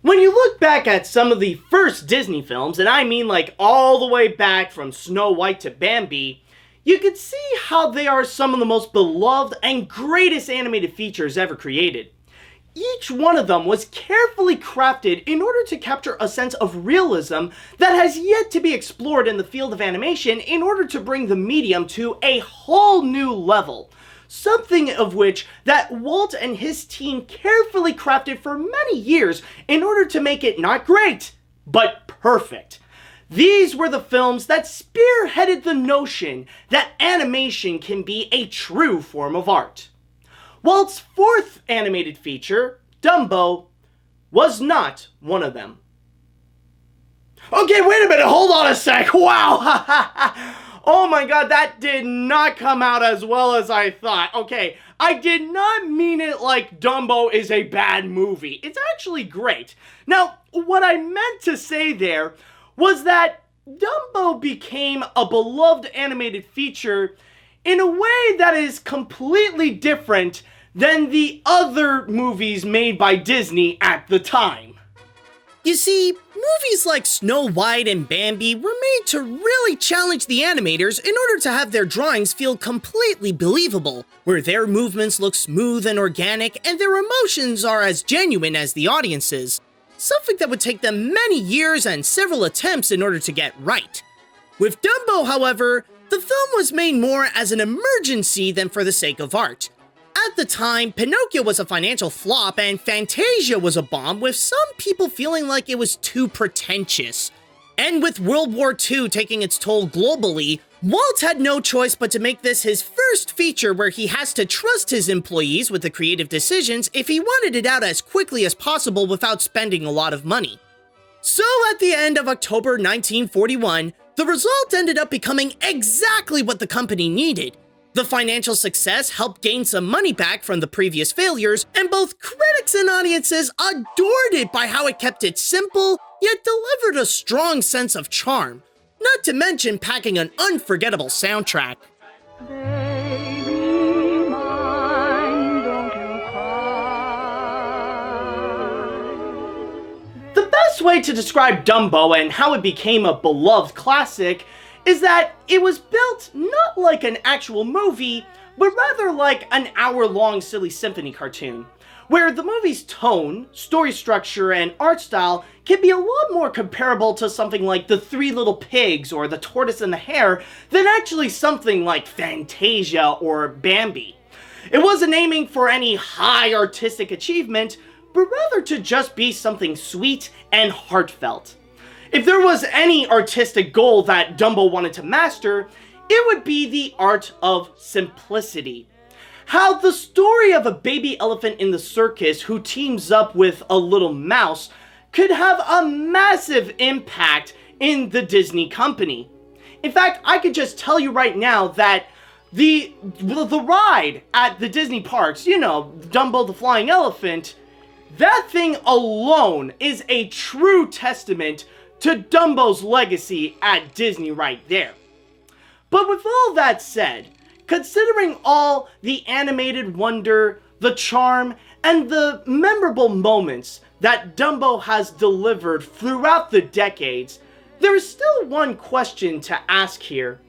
When you look back at some of the first Disney films, and I mean like all the way back from Snow White to Bambi, you can see how they are some of the most beloved and greatest animated features ever created. Each one of them was carefully crafted in order to capture a sense of realism that has yet to be explored in the field of animation in order to bring the medium to a whole new level. Something of which that Walt and his team carefully crafted for many years in order to make it not great, but perfect. These were the films that spearheaded the notion that animation can be a true form of art. Walt's fourth animated feature, Dumbo, was not one of them. Okay, wait a minute, hold on a sec, wow! Oh my god, that did not come out as well as I thought. Okay, I did not mean it like Dumbo is a bad movie. It's actually great. Now, what I meant to say there was that Dumbo became a beloved animated feature in a way that is completely different than the other movies made by Disney at the time. You see, movies like Snow White and Bambi were made to really challenge the animators in order to have their drawings feel completely believable, where their movements look smooth and organic and their emotions are as genuine as the audience's. Something that would take them many years and several attempts in order to get right. With Dumbo, however, the film was made more as an emergency than for the sake of art. At the time, Pinocchio was a financial flop and Fantasia was a bomb, with some people feeling like it was too pretentious. And with World War II taking its toll globally, Walt had no choice but to make this his first feature where he has to trust his employees with the creative decisions if he wanted it out as quickly as possible without spending a lot of money. So at the end of October 1941, the result ended up becoming exactly what the company needed. The financial success helped gain some money back from the previous failures, and both critics and audiences adored it by how it kept it simple, yet delivered a strong sense of charm. Not to mention packing an unforgettable soundtrack. Baby mine, don't you cry. The best way to describe Dumbo and how it became a beloved classic is that it was built not like an actual movie, but rather like an hour-long silly symphony cartoon, where the movie's tone, story structure, and art style can be a lot more comparable to something like The Three Little Pigs or The Tortoise and the Hare than actually something like Fantasia or Bambi. It wasn't aiming for any high artistic achievement, but rather to just be something sweet and heartfelt. If there was any artistic goal that Dumbo wanted to master, it would be the art of simplicity. How the story of a baby elephant in the circus who teams up with a little mouse could have a massive impact in the Disney company. In fact, I could just tell you right now that the ride at the Disney parks, you know, Dumbo the Flying Elephant, that thing alone is a true testament to Dumbo's legacy at Disney right there. But with all that said, considering all the animated wonder, the charm, and the memorable moments that Dumbo has delivered throughout the decades, there is still one question to ask here.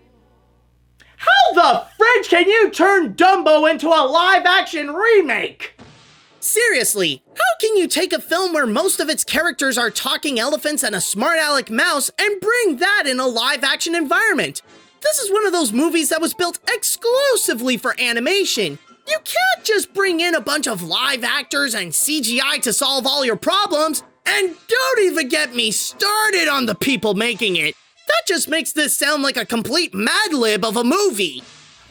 How the fridge can you turn Dumbo into a live-action remake? Seriously, how can you take a film where most of its characters are talking elephants and a smart aleck mouse and bring that in a live-action environment? This is one of those movies that was built exclusively for animation. You can't just bring in a bunch of live actors and CGI to solve all your problems. And don't even get me started on the people making it. That just makes this sound like a complete Mad Lib of a movie.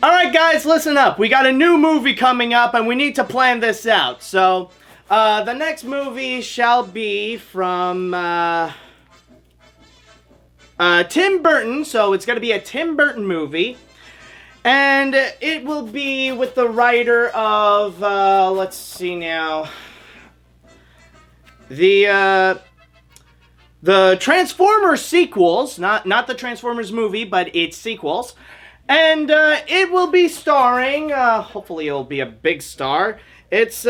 Alright guys, listen up. We got a new movie coming up and we need to plan this out. So, the next movie shall be from Tim Burton. So it's going to be a Tim Burton movie. And it will be with the writer of, let's see now, the Transformers sequels, not the Transformers movie, but its sequels. And it will be starring, hopefully it'll be a big star. It's,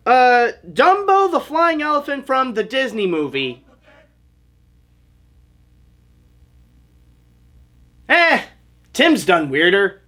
Dumbo the flying elephant from the Disney movie. Tim's done weirder.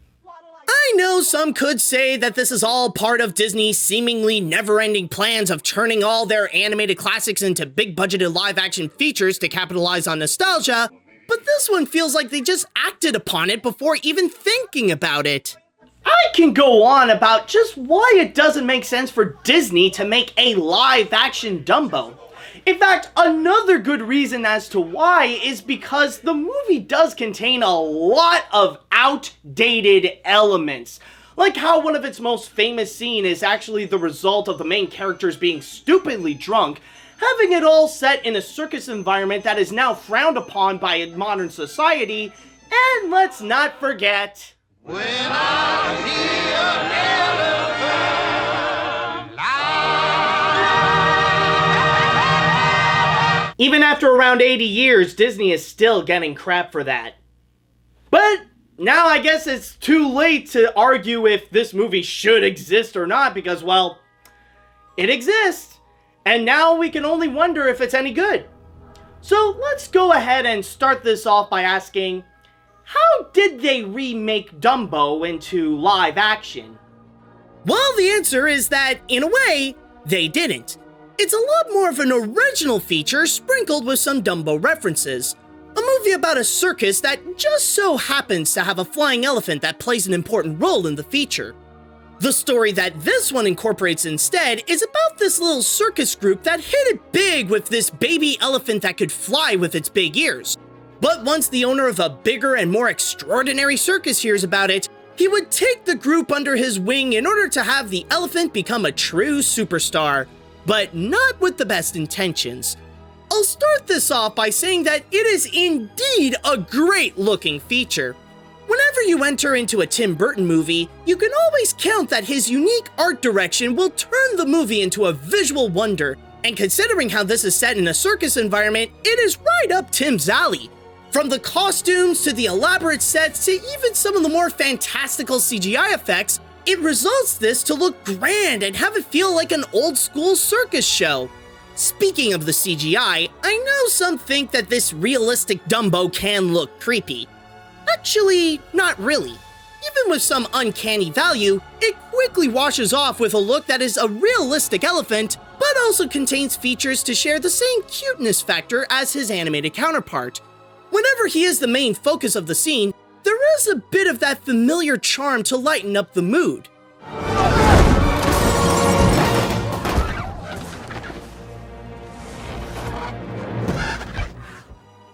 I know some could say that this is all part of Disney's seemingly never-ending plans of turning all their animated classics into big-budgeted live-action features to capitalize on nostalgia, but this one feels like they just acted upon it before even thinking about it. I can go on about just why it doesn't make sense for Disney to make a live-action Dumbo. In fact, another good reason as to why is because the movie does contain a lot of outdated elements. Like how one of its most famous scenes is actually the result of the main characters being stupidly drunk, having it all set in a circus environment that is now frowned upon by modern society, and let's not forget... When I hear an elephant lie. Even after around 80 years, Disney is still getting crap for that. But now I guess it's too late to argue if this movie should exist or not because, well, it exists. And now we can only wonder if it's any good. So let's go ahead and start this off by asking, how did they remake Dumbo into live action? Well, the answer is that, in a way, they didn't. It's a lot more of an original feature sprinkled with some Dumbo references. A movie about a circus that just so happens to have a flying elephant that plays an important role in the feature. The story that this one incorporates instead is about this little circus group that hit it big with this baby elephant that could fly with its big ears. But once the owner of a bigger and more extraordinary circus hears about it, he would take the group under his wing in order to have the elephant become a true superstar, but not with the best intentions. I'll start this off by saying that it is indeed a great looking feature. Whenever you enter into a Tim Burton movie, you can always count that his unique art direction will turn the movie into a visual wonder, and considering how this is set in a circus environment, it is right up Tim's alley. From the costumes to the elaborate sets to even some of the more fantastical CGI effects, it results this to look grand and have it feel like an old school circus show. Speaking of the CGI, I know some think that this realistic Dumbo can look creepy. Actually, not really. Even with some uncanny value, it quickly washes off with a look that is a realistic elephant, but also contains features to share the same cuteness factor as his animated counterpart. Whenever he is the main focus of the scene, there is a bit of that familiar charm to lighten up the mood.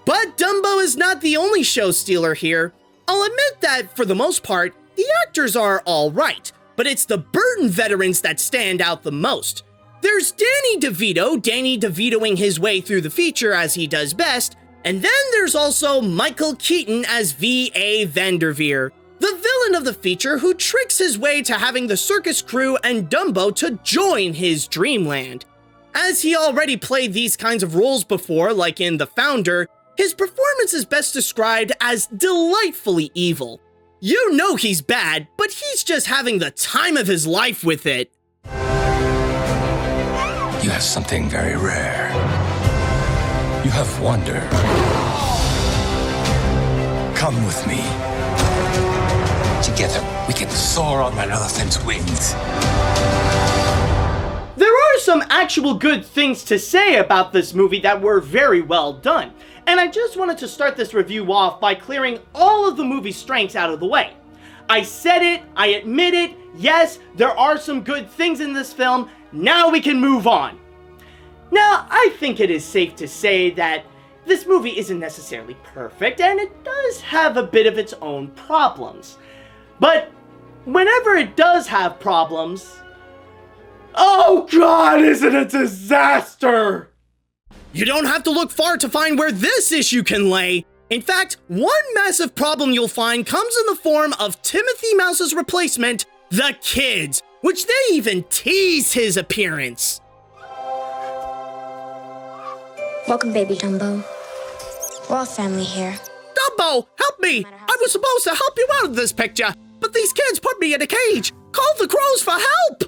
But Dumbo is not the only show stealer here. I'll admit that, for the most part, the actors are alright, but it's the Burton veterans that stand out the most. There's Danny DeVitoing his way through the feature as he does best, and then there's also Michael Keaton as V.A. Vanderveer, the villain of the feature who tricks his way to having the circus crew and Dumbo to join his dreamland. As he already played these kinds of roles before, like in The Founder, his performance is best described as delightfully evil. You know he's bad, but he's just having the time of his life with it. You have something very rare. You have wonder. Come with me. Together, we can soar on that elephant's wings. There are some actual good things to say about this movie that were very well done, and I just wanted to start this review off by clearing all of the movie's strengths out of the way. I said it, I admit it, yes, there are some good things in this film, now we can move on. Now, I think it is safe to say that this movie isn't necessarily perfect, and it does have a bit of its own problems. But whenever it does have problems, oh god, is it a disaster! You don't have to look far to find where this issue can lay. In fact, one massive problem you'll find comes in the form of Timothy Mouse's replacement, the kids, which they even tease his appearance. Welcome, baby Dumbo. We're all family here. Dumbo, help me! I was supposed to help you out of this picture, but these kids put me in a cage. Call the crows for help!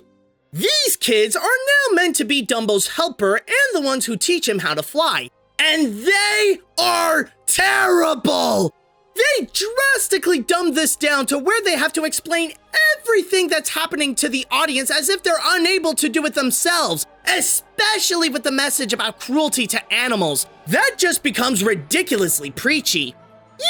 These kids are now meant to be Dumbo's helper and the ones who teach him how to fly. And they are terrible! They drastically dumbed this down to where they have to explain everything that's happening to the audience as if they're unable to do it themselves, especially with the message about cruelty to animals. That just becomes ridiculously preachy.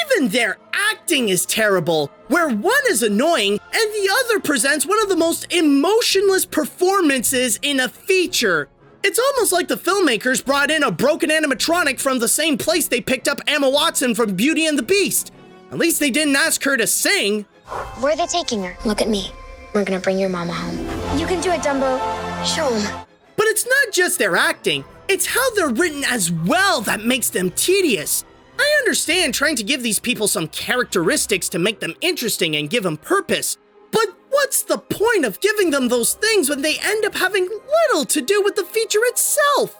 Even their acting is terrible, where one is annoying and the other presents one of the most emotionless performances in a feature. It's almost like the filmmakers brought in a broken animatronic from the same place they picked up Emma Watson from Beauty and the Beast. At least they didn't ask her to sing. Where are they taking her? Look at me. We're gonna bring your mama home. You can do it, Dumbo. Show 'em. But it's not just their acting, it's how they're written as well that makes them tedious. I understand trying to give these people some characteristics to make them interesting and give them purpose, but what's the point of giving them those things when they end up having little to do with the feature itself?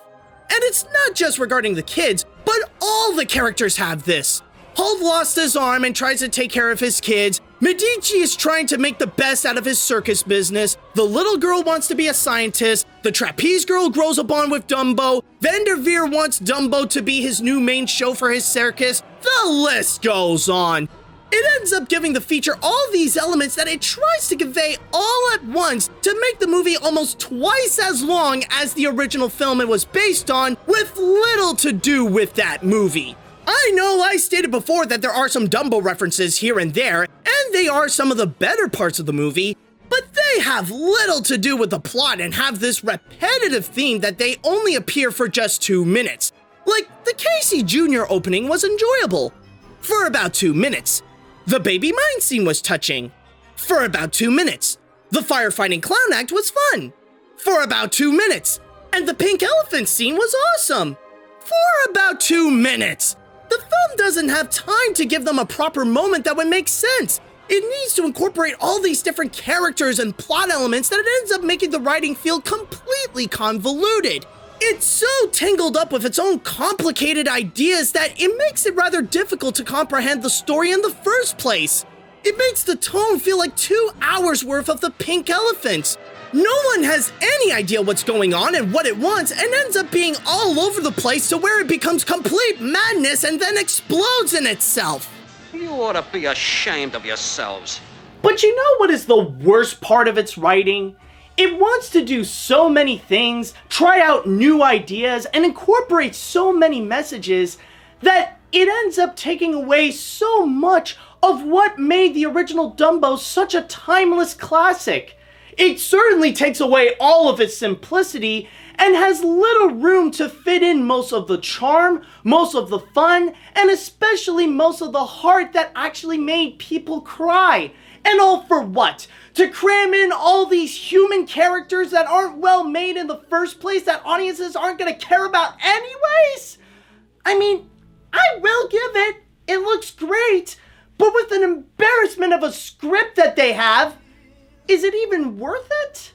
And it's not just regarding the kids, but all the characters have this. Holt lost his arm and tries to take care of his kids. Medici is trying to make the best out of his circus business. The little girl wants to be a scientist. The trapeze girl grows a bond with Dumbo. Vanderveer wants Dumbo to be his new main show for his circus. The list goes on. It ends up giving the feature all these elements that it tries to convey all at once to make the movie almost twice as long as the original film it was based on, with little to do with that movie. I know I stated before that there are some Dumbo references here and there, and they are some of the better parts of the movie, but they have little to do with the plot and have this repetitive theme that they only appear for just 2 minutes. Like, the Casey Jr. opening was enjoyable. For about 2 minutes. The baby mine scene was touching. For about 2 minutes. The firefighting clown act was fun. For about 2 minutes. And the pink elephant scene was awesome. For about 2 minutes. The film doesn't have time to give them a proper moment that would make sense. It needs to incorporate all these different characters and plot elements that it ends up making the writing feel completely convoluted. It's so tangled up with its own complicated ideas that it makes it rather difficult to comprehend the story in the first place. It makes the tone feel like 2 hours worth of the pink elephants. No one has any idea what's going on and what it wants, and ends up being all over the place to where it becomes complete madness and then explodes in itself. You ought to be ashamed of yourselves. But you know what is the worst part of its writing? It wants to do so many things, try out new ideas, and incorporate so many messages that it ends up taking away so much of what made the original Dumbo such a timeless classic. It certainly takes away all of its simplicity and has little room to fit in most of the charm, most of the fun, and especially most of the heart that actually made people cry. And all for what? To cram in all these human characters that aren't well made in the first place that audiences aren't going to care about anyways? I mean, I will give it. It looks great. But with an embarrassment of a script that they have, is it even worth it?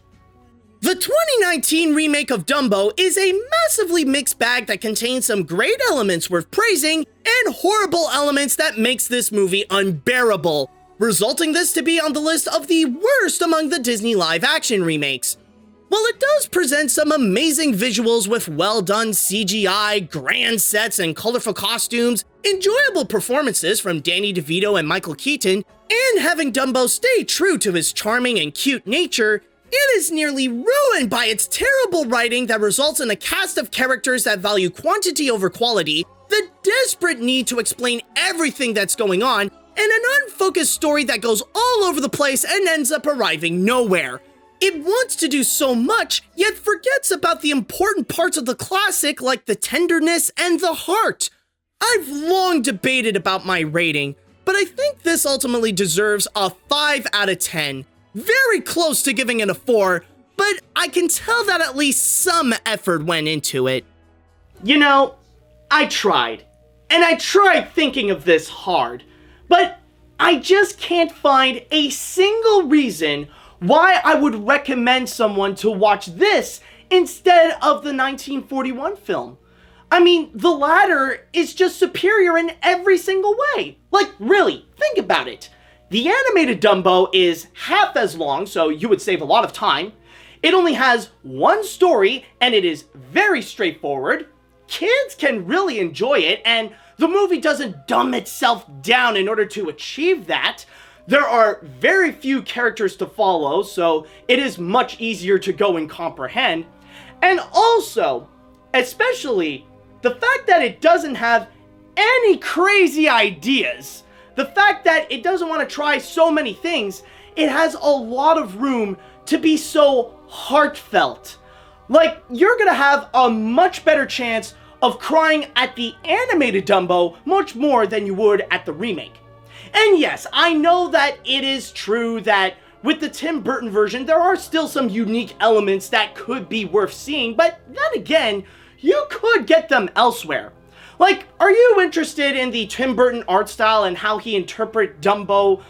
The 2019 remake of Dumbo is a massively mixed bag that contains some great elements worth praising and horrible elements that makes this movie unbearable, resulting this to be on the list of the worst among the Disney live-action remakes. While it does present some amazing visuals with well-done CGI, grand sets, and colorful costumes, enjoyable performances from Danny DeVito and Michael Keaton, and having Dumbo stay true to his charming and cute nature, it is nearly ruined by its terrible writing that results in a cast of characters that value quantity over quality, the desperate need to explain everything that's going on, and an unfocused story that goes all over the place and ends up arriving nowhere. It wants to do so much, yet forgets about the important parts of the classic like the tenderness and the heart. I've long debated about my rating, but I think this ultimately deserves a 5 out of 10. Very close to giving it a 4, but I can tell that at least some effort went into it. You know, I tried. And I tried thinking of this hard. But I just can't find a single reason why I would recommend someone to watch this instead of the 1941 film. I mean, the latter is just superior in every single way. Like, really, think about it. The animated Dumbo is half as long, so you would save a lot of time. It only has one story, and it is very straightforward. Kids can really enjoy it, and the movie doesn't dumb itself down in order to achieve that. There are very few characters to follow, so it is much easier to go and comprehend. And also, especially, the fact that it doesn't have any crazy ideas, the fact that it doesn't want to try so many things, it has a lot of room to be so heartfelt. Like, you're gonna have a much better chance of crying at the animated Dumbo much more than you would at the remake. And yes, I know that it is true that with the Tim Burton version, there are still some unique elements that could be worth seeing, but then again, you could get them elsewhere. Like, are you interested in the Tim Burton art style and how he interprets Dumbo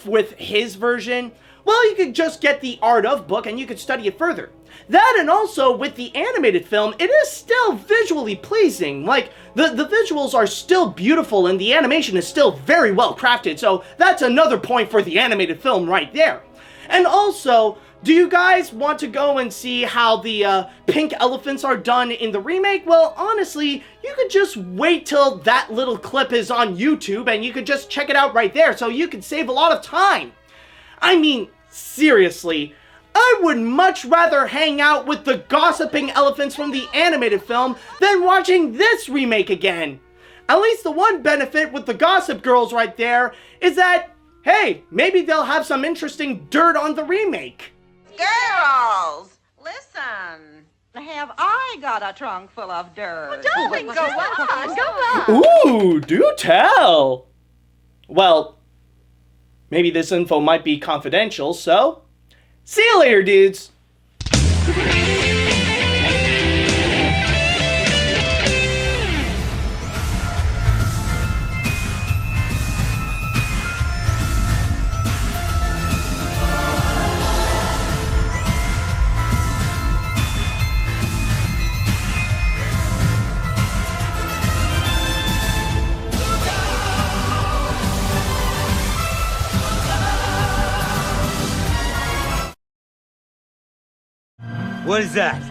with his version? Well, you could just get the Art of book and you could study it further. That, and also with the animated film, it is still visually pleasing. Like, the visuals are still beautiful and the animation is still very well crafted, so that's another point for the animated film right there. And also, do you guys want to go and see how the pink elephants are done in the remake? Well, honestly, you could just wait till that little clip is on YouTube and you could just check it out right there, so you could save a lot of time. I mean, seriously, I would much rather hang out with the gossiping elephants from the animated film than watching this remake again. At least the one benefit with the Gossip Girls right there is that, hey, maybe they'll have some interesting dirt on the remake. Girls, listen. Have I got a trunk full of dirt? Well, darling, go on, go on. Ooh, do tell. Well, maybe this info might be confidential, so see you later, dudes. What is that?